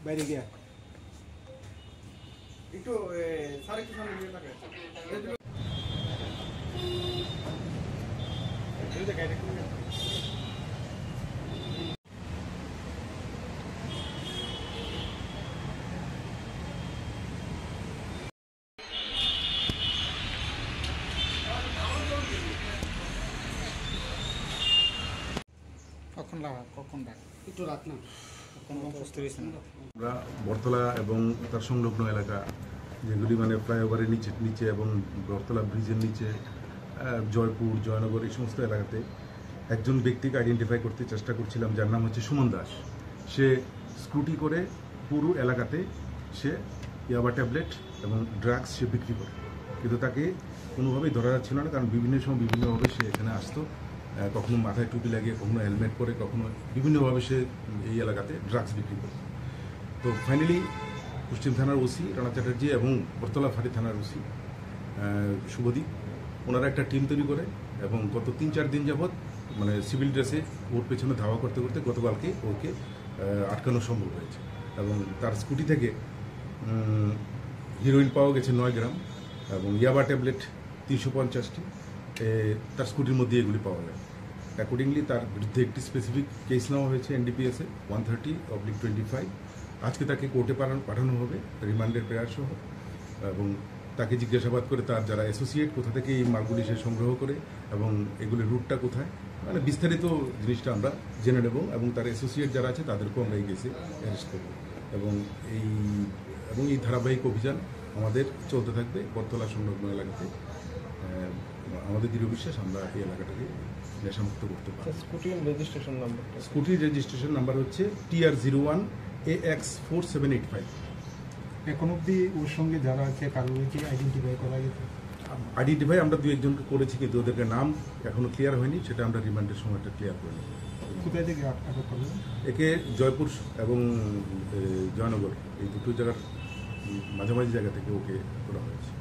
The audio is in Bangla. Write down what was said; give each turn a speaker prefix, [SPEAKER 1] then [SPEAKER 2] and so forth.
[SPEAKER 1] বাইরে গিয়া একটু স্যার একটু সামনে দিয়ে থাকে কখন একটু রাত না
[SPEAKER 2] আমরা বরতলা এবং তার সংলগ্ন এলাকা যেগুলি মানে ফ্লাইওভারের নিচে এবং বরতলা ব্রিজের নিচে জয়পুর জয়নগর এই সমস্ত এলাকাতে একজন ব্যক্তিকে আইডেন্টিফাই করতে চেষ্টা করছিলাম, যার নাম হচ্ছে সুমন দাস। সে স্ক্রুটি করে পুরো এলাকাতে সে ইয়াবা ট্যাবলেট এবং ড্রাগস সে বিক্রি করে, কিন্তু তাকে কোনোভাবেই ধরা যাচ্ছিল না, কারণ বিভিন্ন সময় বিভিন্নভাবে সে এখানে আসতো। কখনো মাথায় টুপি লাগিয়ে, কখনো হেলমেট পরে, কখনো বিভিন্নভাবে সে এই এলাকাতে ড্রাগস বিক্রি করে। তো ফাইনালি পশ্চিম থানার ওসি রানা চ্যাটার্জি এবং বরতলা ফাঁড়ি থানার ওসি শুভদীপ ওনারা একটা টিম তৈরি করে এবং গত 3-4 দিন যাবৎ মানে সিভিল ড্রেসে ওর পেছনে ধাওয়া করতে করতে গতকালকে ওকে আটকানো সম্ভব হয়েছে। এবং তার স্কুটি থেকে হিরোইন পাওয়া গেছে 9 গ্রাম এবং ইয়াবা ট্যাবলেট 350টি তার স্কুটির মধ্যে এগুলি পাওয়া যায়। অ্যাকর্ডিংলি তার বিরুদ্ধে একটি স্পেসিফিক কেস নেওয়া হয়েছে NDPS-এ 130/25। আজকে তাকে কোর্টে পাঠানো হবে রিমান্ডের প্রেয়ার সহ, এবং তাকে জিজ্ঞাসাবাদ করে তার যারা অ্যাসোসিয়েট কোথা থেকে এই মালগুলি সে সংগ্রহ করে এবং এগুলির রুটটা কোথায়, মানে বিস্তারিত জিনিসটা আমরা জেনে নেব এবং তার অ্যাসোসিয়েট যারা আছে তাদেরকেও আমরা এই কেসে অ্যারেস্ট করব এবং এই ধারাবাহিক অভিযান আমাদের চলতে থাকবে বরতলা সংলগ্ন এলাকাতে। আমাদের দৃঢ় বিশ্বাস আমরা এই এলাকাটাকে নেশামুক্ত করতে পারি। স্কুটির রেজিস্ট্রেশন নাম্বার হচ্ছে TR01 AX4785।
[SPEAKER 1] এখন অব্দি ওর সঙ্গে যারা আছে কারোরকে আইডেন্টিফাই করা গেছে?
[SPEAKER 2] আইডেন্টিফাই আমরা 2-1জনকে করেছি, কিন্তু ওদেরকে নাম এখনো ক্লিয়ার হয়নি, সেটা আমরা রিমান্ডের সময়টা ক্লিয়ার করে নেব।
[SPEAKER 1] কোথায় থেকে আটক করবেন?
[SPEAKER 2] একে জয়পুর এবং জয়নগর এই দুটো জায়গার মাঝামাঝি জায়গা থেকে ওকে করা হয়েছে।